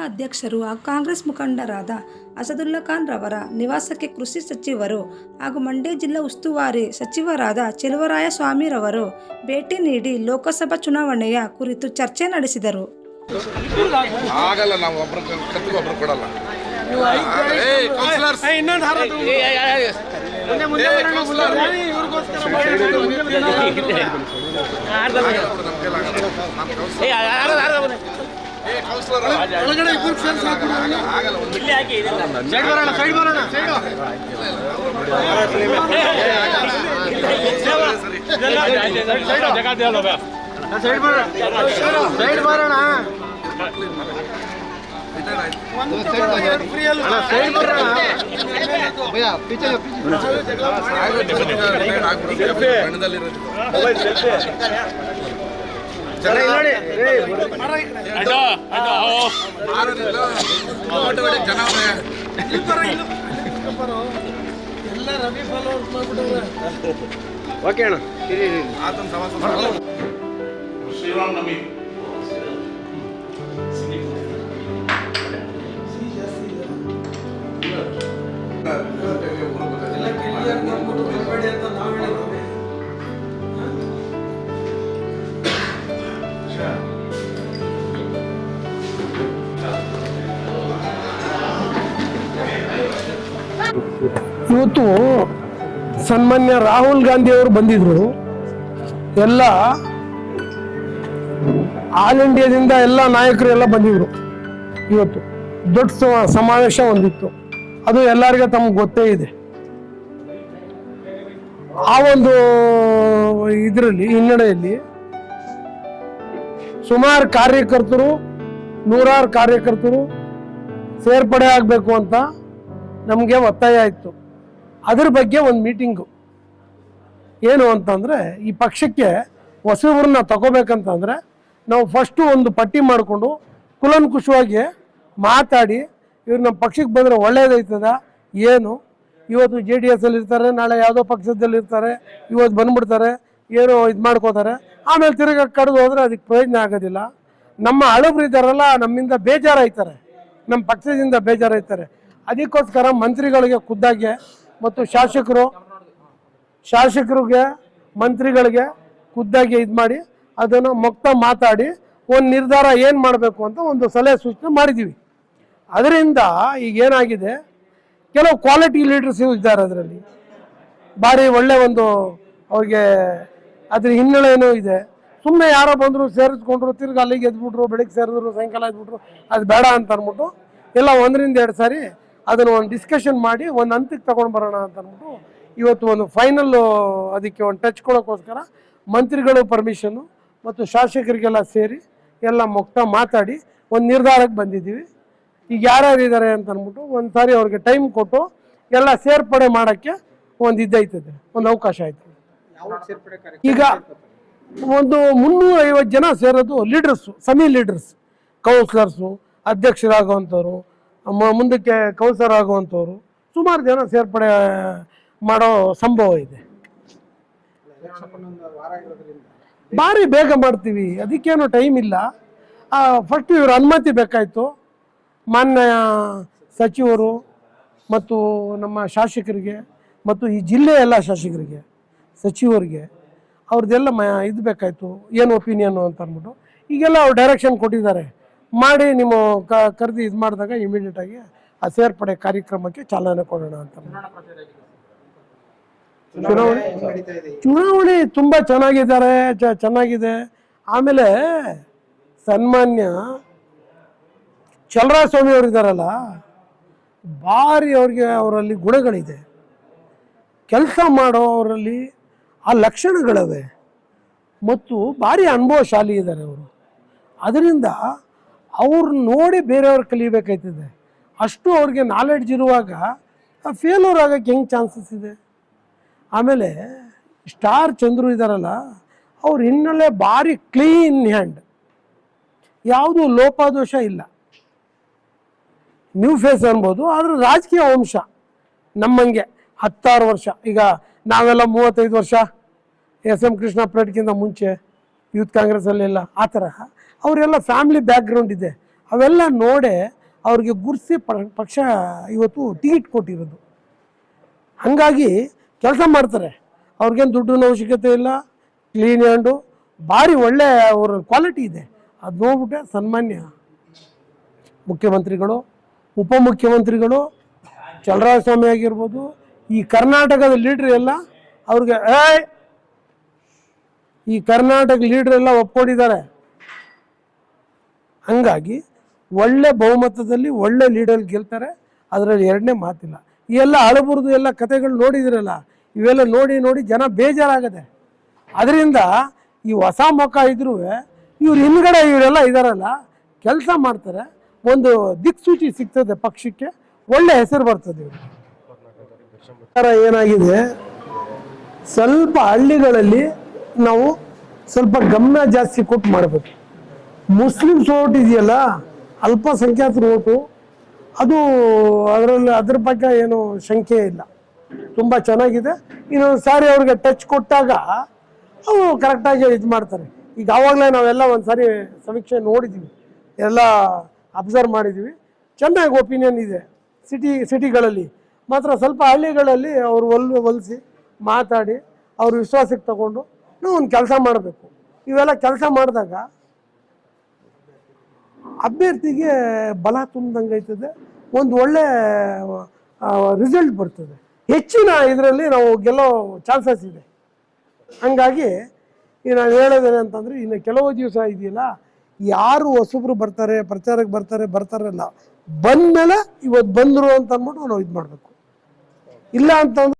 ಅಧ್ಯಕ್ಷರು ಹಾಗೂ ಕಾಂಗ್ರೆಸ್ ಮುಖಂಡರಾದ ಅಸದುಲ್ಲಾ ಖಾನ್ ರವರ ನಿವಾಸಕ್ಕೆ ಕೃಷಿ ಸಚಿವರು ಹಾಗೂ ಮಂಡ್ಯ ಜಿಲ್ಲಾ ಉಸ್ತುವಾರಿ ಸಚಿವರಾದ ಚೆಲುವರಾಯಸ್ವಾಮಿರವರು ಭೇಟಿ ನೀಡಿ ಲೋಕಸಭಾ ಚುನಾವಣೆಯ ಕುರಿತು ಚರ್ಚೆ ನಡೆಸಿದರು. ಆಗಲ್ಲ, ನಾವು ಒಬ್ರು ಕೊಡಲ್ಲ. ಶ್ರೀರಾಮನವಮಿ ಇವತ್ತು ಸನ್ಮಾನ್ಯ ರಾಹುಲ್ ಗಾಂಧಿ ಅವರು ಬಂದಿದ್ರು. ಎಲ್ಲ ಆಲ್ ಇಂಡಿಯಾದಿಂದ ಎಲ್ಲ ನಾಯಕರು ಎಲ್ಲ ಬಂದಿದ್ರು. ಇವತ್ತು ದೊಡ್ಡ ಸಮಾವೇಶ ಒಂದಿತ್ತು, ಅದು ಎಲ್ಲರಿಗೂ ತಮ್ಗೆ ಗೊತ್ತೇ ಇದೆ. ಆ ಒಂದು ಇದರಲ್ಲಿ ಹಿನ್ನಡೆಯಲ್ಲಿ ಸುಮಾರು ಕಾರ್ಯಕರ್ತರು, ನೂರಾರು ಕಾರ್ಯಕರ್ತರು ಸೇರ್ಪಡೆ ಆಗಬೇಕು ಅಂತ ನಮಗೆ ಒತ್ತಾಯ ಇತ್ತು. ಅದ್ರ ಬಗ್ಗೆ ಒಂದು ಮೀಟಿಂಗು ಏನು ಅಂತಂದರೆ, ಈ ಪಕ್ಷಕ್ಕೆ ಹೊಸಬ್ರನ್ನ ತಗೋಬೇಕಂತಂದರೆ ನಾವು ಫಸ್ಟು ಒಂದು ಪಟ್ಟಿ ಮಾಡಿಕೊಂಡು ಕುಲಂಕುಷವಾಗಿ ಮಾತಾಡಿ ಇವ್ರು ನಮ್ಮ ಪಕ್ಷಕ್ಕೆ ಬಂದರೆ ಒಳ್ಳೇದೈತದ ಏನು. ಇವತ್ತು JDS ಅಲ್ಲಿ ಇರ್ತಾರೆ, ನಾಳೆ ಯಾವುದೋ ಪಕ್ಷದಲ್ಲಿ ಇರ್ತಾರೆ, ಇವತ್ತು ಬಂದ್ಬಿಡ್ತಾರೆ, ಏನೋ ಇದು ಮಾಡ್ಕೋತಾರೆ, ಆಮೇಲೆ ತಿರುಗಿ ಕಡ್ದು ಹೋದರೆ ಅದಕ್ಕೆ ಪ್ರಯೋಜನ ಆಗೋದಿಲ್ಲ. ನಮ್ಮ ಹಳಬ್ರು ಇದ್ದಾರಲ್ಲ, ನಮ್ಮಿಂದ ಬೇಜಾರಾಯ್ತಾರೆ, ನಮ್ಮ ಪಕ್ಷದಿಂದ ಬೇಜಾರಾಯ್ತಾರೆ. ಅದಕ್ಕೋಸ್ಕರ ಮಂತ್ರಿಗಳಿಗೆ ಖುದ್ದಾಗೆ ಮತ್ತು ಶಾಸಕರಿಗೆ ಮಂತ್ರಿಗಳಿಗೆ ಖುದ್ದಾಗಿ ಇದು ಮಾಡಿ ಅದನ್ನು ಮುಕ್ತ ಮಾತಾಡಿ ಒಂದು ನಿರ್ಧಾರ ಏನು ಮಾಡಬೇಕು ಅಂತ ಒಂದು ಸಲಹೆ ಸೂಚನೆ ಮಾಡಿದ್ದೀವಿ. ಅದರಿಂದ ಈಗ ಏನಾಗಿದೆ, ಕೆಲವು ಕ್ವಾಲಿಟಿ ಲೀಡರ್ಸ್ ಇದ್ದಾರೆ, ಅದರಲ್ಲಿ ಭಾರಿ ಒಳ್ಳೆ ಒಂದು ಅವ್ರಿಗೆ ಅದ್ರ ಹಿನ್ನೆಲೆಯೂ ಇದೆ. ಸುಮ್ಮನೆ ಯಾರೋ ಬಂದರು ಸೇರಿಸ್ಕೊಂಡ್ರು, ತಿರ್ಗಿ ಅಲ್ಲಿಗೆ ಎದ್ಬಿಟ್ರು, ಬೆಳಗ್ಗೆ ಸೇರಿದ್ರು, ಸಾಯಂಕಾಲ ಎದ್ಬಿಟ್ರು, ಅದು ಬೇಡ ಅಂತ ಅಂದ್ಬಿಟ್ಟು ಎಲ್ಲ 1-2 ಸಾರಿ ಅದನ್ನು ಒಂದು ಡಿಸ್ಕಷನ್ ಮಾಡಿ ಒಂದು ಹಂತಕ್ಕೆ ತಗೊಂಡು ಬರೋಣ ಅಂತ ಅಂದ್ಬಿಟ್ಟು ಇವತ್ತು ಒಂದು ಫೈನಲ್ಲು ಅದಕ್ಕೆ ಒಂದು ಟಚ್ ಕೊಡೋಕ್ಕೋಸ್ಕರ ಮಂತ್ರಿಗಳು ಪರ್ಮಿಷನ್ನು ಮತ್ತು ಶಾಸಕರಿಗೆಲ್ಲ ಸೇರಿ ಎಲ್ಲ ಮುಕ್ತ ಮಾತಾಡಿ ಒಂದು ನಿರ್ಧಾರಕ್ಕೆ ಬಂದಿದ್ದೀವಿ. ಈಗ ಯಾರ್ಯಾರು ಇದ್ದಾರೆ ಅಂತ ಅಂದ್ಬಿಟ್ಟು ಒಂದು ಸಾರಿ ಅವ್ರಿಗೆ ಟೈಮ್ ಕೊಟ್ಟು ಎಲ್ಲ ಸೇರ್ಪಡೆ ಮಾಡೋಕ್ಕೆ ಒಂದು ಇದ್ದೈತದೆ, ಒಂದು ಅವಕಾಶ ಆಯ್ತು. ಈಗ ಒಂದು 350 ಜನ ಸೇರೋದು ಲೀಡರ್ಸು, ಸೆಮಿ ಲೀಡರ್ಸ್, ಕೌನ್ಸಿಲರ್ಸು, ಅಧ್ಯಕ್ಷರಾಗುವಂಥವ್ರು, ಮುಂದಕ್ಕೆ ಕೌನ್ಸಿಲರ್ ಆಗುವಂಥವ್ರು, ಸುಮಾರು ಜನ ಸೇರ್ಪಡೆ ಮಾಡೋ ಸಂಭವ ಇದೆ. ಭಾರಿ ಬೇಗ ಮಾಡ್ತೀವಿ, ಅದಕ್ಕೇನು ಟೈಮ್ ಇಲ್ಲ. ಫಸ್ಟ್ ಇವ್ರ ಅನುಮತಿ ಬೇಕಾಯಿತು. ಮಾನ್ಯ ಸಚಿವರು ಮತ್ತು ನಮ್ಮ ಶಾಸಕರಿಗೆ ಮತ್ತು ಈ ಜಿಲ್ಲೆಯ ಎಲ್ಲ ಶಾಸಕರಿಗೆ, ಸಚಿವರಿಗೆ ಅವ್ರದ್ದೆಲ್ಲ ಇದು ಬೇಕಾಯಿತು, ಏನು ಒಪಿನಿಯನ್ನು ಅಂತ ಅಂದ್ಬಿಟ್ಟು ಈಗೆಲ್ಲ ಅವ್ರು ಡೈರೆಕ್ಷನ್ ಕೊಟ್ಟಿದ್ದಾರೆ. ಮಾಡಿ ನೀವು ಕರೆದು ಇದು ಮಾಡಿದಾಗ ಇಮಿಡಿಯೇಟಾಗಿ ಆ ಸೇರ್ಪಡೆ ಕಾರ್ಯಕ್ರಮಕ್ಕೆ ಚಾಲನೆ ಕೊಡೋಣ ಅಂತ. ಚುನಾವಣೆ ತುಂಬ ಚೆನ್ನಾಗಿದೆ. ಆಮೇಲೆ ಸನ್ಮಾನ್ಯ ಚೆಲುವರಾಯಸ್ವಾಮಿ ಅವರು ಇದ್ದಾರಲ್ಲ, ಭಾರಿ ಅವರಲ್ಲಿ ಗುಣಗಳಿದೆ, ಕೆಲಸ ಮಾಡೋ ಅವರಲ್ಲಿ ಆ ಲಕ್ಷಣಗಳಿವೆ ಮತ್ತು ಭಾರಿ ಅನುಭವಶಾಲಿ ಇದ್ದಾರೆ ಅವರು. ಅದರಿಂದ ಅವ್ರನ್ನ ನೋಡಿ ಬೇರೆಯವ್ರು ಕಲಿಬೇಕಾಯ್ತದೆ. ಅಷ್ಟು ಅವ್ರಿಗೆ ನಾಲೆಡ್ಜ್ ಇರುವಾಗ ಫೇಲ್ಯೂರ್ ಆಗೋಕ್ಕೆ ಹೆಂಗೆ ಚಾನ್ಸಸ್ ಇದೆ. ಆಮೇಲೆ ಸ್ಟಾರ್ ಚಂದ್ರು ಇದ್ದಾರಲ್ಲ, ಅವ್ರ ಹಿನ್ನೆಲೆ ಭಾರಿ ಕ್ಲೀನ್ ಹ್ಯಾಂಡ್, ಯಾವುದೂ ಲೋಪದೋಷ ಇಲ್ಲ. ನ್ಯೂ ಫೇಸ್ ಅನ್ಬೋದು, ಆದರೆ ರಾಜಕೀಯ ವಂಶ ನಮ್ಮಂಗೆ 16 ವರ್ಷ. ಈಗ ನಾವೆಲ್ಲ 35 ವರ್ಷ, SM ಕೃಷ್ಣ ಪರೇಡ್ಗಿಂತ ಮುಂಚೆ ಯೂತ್ ಕಾಂಗ್ರೆಸ್ಸಲ್ಲೆಲ್ಲ ಆ ಥರ ಅವರೆಲ್ಲ ಫ್ಯಾಮಿಲಿ ಬ್ಯಾಕ್ಗ್ರೌಂಡ್ ಇದೆ. ಅವೆಲ್ಲ ನೋಡೇ ಅವ್ರಿಗೆ ಗುರ್ಸಿ ಪಕ್ಷ ಇವತ್ತು ಟಿಕೆಟ್ ಕೊಟ್ಟಿರೋದು. ಹಾಗಾಗಿ ಕೆಲಸ ಮಾಡ್ತಾರೆ, ಅವ್ರಿಗೇನು ದುಡ್ಡಿನ ಅವಶ್ಯಕತೆ ಇಲ್ಲ, ಕ್ಲೀನ್ ಹ್ಯಾಂಡು, ಭಾರಿ ಒಳ್ಳೆ ಅವ್ರ ಕ್ವಾಲಿಟಿ ಇದೆ. ಅದು ನೋಡ್ಬಿಟ್ಟೆ ಸನ್ಮಾನ್ಯ ಮುಖ್ಯಮಂತ್ರಿಗಳು, ಉಪಮುಖ್ಯಮಂತ್ರಿಗಳು, ಚಲರಾಯಸ್ವಾಮಿ ಆಗಿರ್ಬೋದು, ಈ ಕರ್ನಾಟಕದ ಲೀಡ್ರ್ ಎಲ್ಲ ಅವ್ರಿಗೆ ಈ ಕರ್ನಾಟಕ ಲೀಡ್ರ್ ಎಲ್ಲ ಒಪ್ಕೊಂಡಿದ್ದಾರೆ. ಹಂಗಾಗಿ ಒಳ್ಳೆ ಬಹುಮತದಲ್ಲಿ ಒಳ್ಳೆ ಲೀಡರ್ ಗೆಲ್ತಾರೆ, ಅದರಲ್ಲಿ ಎರಡನೇ ಮಾತಿಲ್ಲ. ಈ ಎಲ್ಲ ಹಳಬುರ್ದು ಎಲ್ಲ ಕತೆಗಳು ನೋಡಿದಿರಲ್ಲ, ಇವೆಲ್ಲ ನೋಡಿ ನೋಡಿ ಜನ ಬೇಜಾರಾಗದೆ. ಅದರಿಂದ ಈ ಹೊಸ ಮುಖ ಇದ್ರೂ ಇವ್ರು ಹಿಂದ್ಗಡೆ ಇವರೆಲ್ಲ ಇದ್ದಾರಲ್ಲ, ಕೆಲಸ ಮಾಡ್ತಾರೆ, ಒಂದು ದಿಕ್ಸೂಚಿ ಸಿಗ್ತದೆ ಪಕ್ಷಕ್ಕೆ, ಒಳ್ಳೆ ಹೆಸರು ಬರ್ತದೆ. ಏನಾಗಿದೆ, ಸ್ವಲ್ಪ ಹಳ್ಳಿಗಳಲ್ಲಿ ನಾವು ಸ್ವಲ್ಪ ಗಮನ ಜಾಸ್ತಿ ಕೊಟ್ಟು ಮಾಡಬೇಕು. ಮುಸ್ಲಿಮ್ಸ್ ಓಟ್ ಇದೆಯಲ್ಲ, ಅಲ್ಪಸಂಖ್ಯಾತರ ಓಟು, ಅದು ಅದ್ರ ಬಗ್ಗೆ ಏನು ಶಂಕೆ ಇಲ್ಲ, ತುಂಬ ಚೆನ್ನಾಗಿದೆ. ಇನ್ನೊಂದು ಸಾರಿ ಅವ್ರಿಗೆ ಟಚ್ ಕೊಟ್ಟಾಗ ಅವು ಕರೆಕ್ಟಾಗಿ ಇದು ಮಾಡ್ತಾರೆ. ಈಗ ಆವಾಗಲೇ ನಾವೆಲ್ಲ ಒಂದು ಸಾರಿ ಸಮೀಕ್ಷೆ ನೋಡಿದ್ದೀವಿ, ಎಲ್ಲ ಅಬ್ಸರ್ವ್ ಮಾಡಿದ್ದೀವಿ, ಚೆನ್ನಾಗಿ ಒಪಿನಿಯನ್ ಇದೆ. ಸಿಟಿಗಳಲ್ಲಿ ಮಾತ್ರ ಸ್ವಲ್ಪ ಹಳ್ಳಿಗಳಲ್ಲಿ ಅವರು ಒಲಿಸಿ ಮಾತಾಡಿ ಅವ್ರ ವಿಶ್ವಾಸಕ್ಕೆ ತಗೊಂಡು ನಾವು ಒಂದು ಕೆಲಸ ಮಾಡಬೇಕು. ಇವೆಲ್ಲ ಕೆಲಸ ಮಾಡಿದಾಗ ಅಭ್ಯರ್ಥಿಗೆ ಬಲ ತುಂಬ್ದಂಗೆ ಆಯ್ತದೆ, ಒಂದು ಒಳ್ಳೆ ರಿಸಲ್ಟ್ ಬರ್ತದೆ, ಹೆಚ್ಚಿನ ಇದರಲ್ಲಿ ನಾವು ಗೆಲ್ಲೋ ಚಾನ್ಸಸ್ ಇದೆ. ಹಂಗಾಗಿ ಈಗ ನಾನು ಹೇಳೋದೇನೆ ಅಂತಂದರೆ, ಇನ್ನು ಕೆಲವು ದಿವಸ ಇದೆಯಲ್ಲ, ಯಾರು ಹೊಸಬ್ರು ಬರ್ತಾರೆ, ಪ್ರಚಾರಕ್ಕೆ ಬರ್ತಾರಲ್ಲ, ಬಂದಮೇಲೆ ಇವತ್ತು ಬಂದರು ಅಂತ ಅಂದ್ಬಿಟ್ಟು ನಾವು ಇದು ಮಾಡಬೇಕು. ಇಲ್ಲ ಅಂತಂದ್ರೆ